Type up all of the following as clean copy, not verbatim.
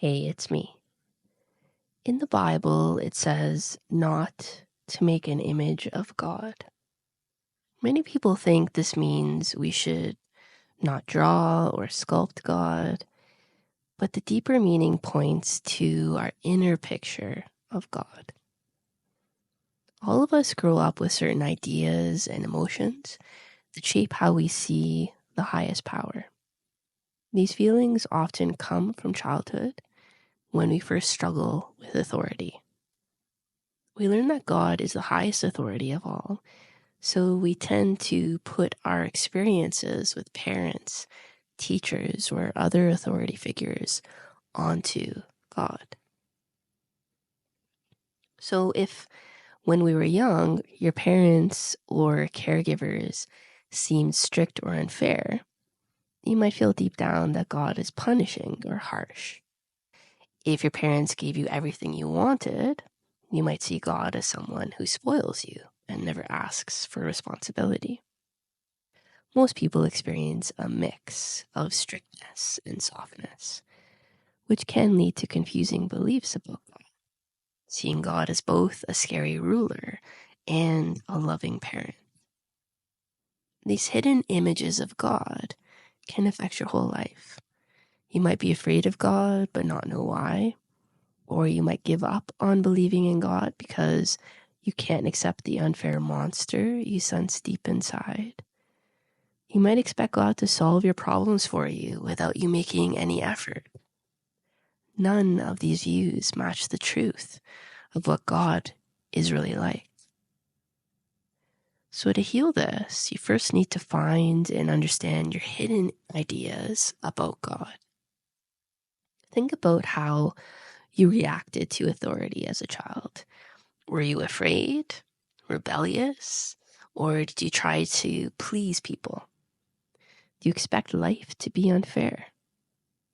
Hey, it's me. In the Bible, it says not to make an image of God. Many people think this means we should not draw or sculpt God, but the deeper meaning points to our inner picture of God. All of us grow up with certain ideas and emotions that shape how we see the highest power. These feelings often come from childhood when we first struggle with authority. We learn that God is the highest authority of all, so we tend to put our experiences with parents, teachers, or other authority figures onto God. So if, when we were young, your parents or caregivers seemed strict or unfair, you might feel deep down that God is punishing or harsh. If your parents gave you everything you wanted, you might see God as someone who spoils you and never asks for responsibility. Most people experience a mix of strictness and softness, which can lead to confusing beliefs about God, seeing God as both a scary ruler and a loving parent. These hidden images of God can affect your whole life. You might be afraid of God but not know why, or you might give up on believing in God because you can't accept the unfair monster you sense deep inside. You might expect God to solve your problems for you without you making any effort. None of these views match the truth of what God is really like. So to heal this, you first need to find and understand your hidden ideas about God. Think about how you reacted to authority as a child. Were you afraid, rebellious, or did you try to please people? Do you expect life to be unfair?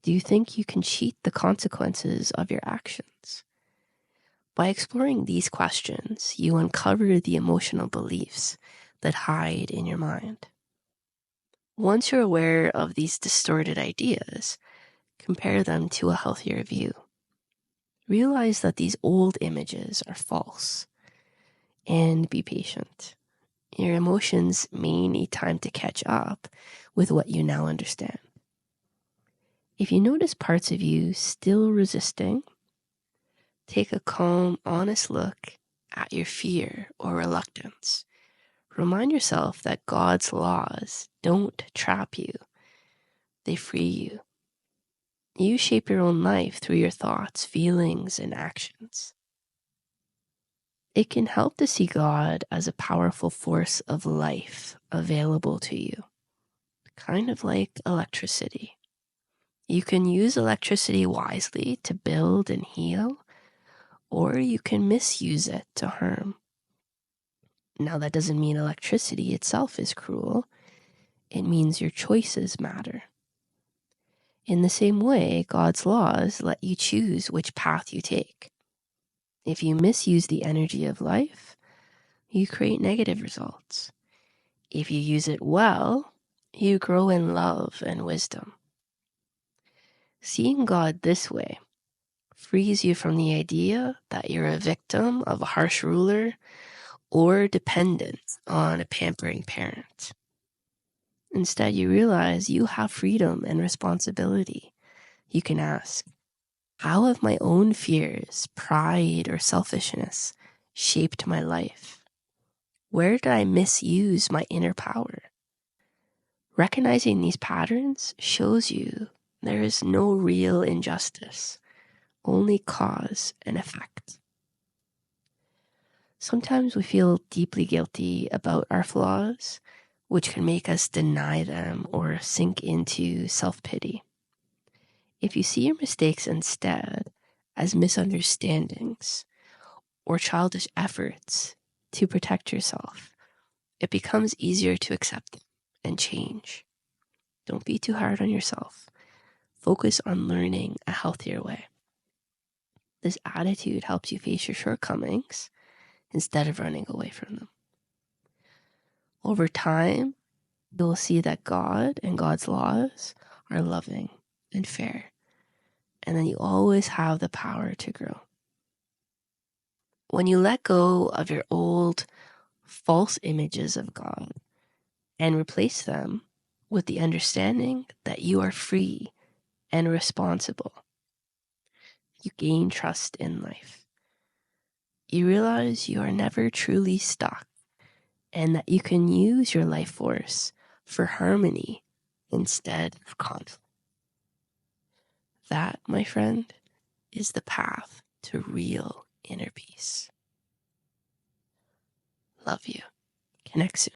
Do you think you can cheat the consequences of your actions? By exploring these questions, you uncover the emotional beliefs that hide in your mind. Once you're aware of these distorted ideas, compare them to a healthier view. Realize that these old images are false, and be patient. Your emotions may need time to catch up with what you now understand. If you notice parts of you still resisting, take a calm, honest look at your fear or reluctance. Remind yourself that God's laws don't trap you, they free you. You shape your own life through your thoughts, feelings, and actions. It can help to see God as a powerful force of life available to you, kind of like electricity. You can use electricity wisely to build and heal, or you can misuse it to harm. Now, that doesn't mean electricity itself is cruel. It means your choices matter. In the same way, God's laws let you choose which path you take. If you misuse the energy of life, you create negative results. If you use it well, you grow in love and wisdom. Seeing God this way frees you from the idea that you're a victim of a harsh ruler or dependent on a pampering parent. Instead, you realize you have freedom and responsibility. You can ask, how have my own fears, pride, or selfishness shaped my life? Where did I misuse my inner power? Recognizing these patterns shows you there is no real injustice, only cause and effect. Sometimes we feel deeply guilty about our flaws, which can make us deny them or sink into self-pity. If you see your mistakes instead as misunderstandings or childish efforts to protect yourself, it becomes easier to accept them and change. Don't be too hard on yourself. Focus on learning a healthier way. This attitude helps you face your shortcomings instead of running away from them. Over time, you'll see that God and God's laws are loving and fair, and then you always have the power to grow. When you let go of your old false images of God and replace them with the understanding that you are free and responsible, you gain trust in life. You realize you are never truly stuck and that you can use your life force for harmony instead of conflict. That, my friend, is the path to real inner peace. Love you. Connect soon.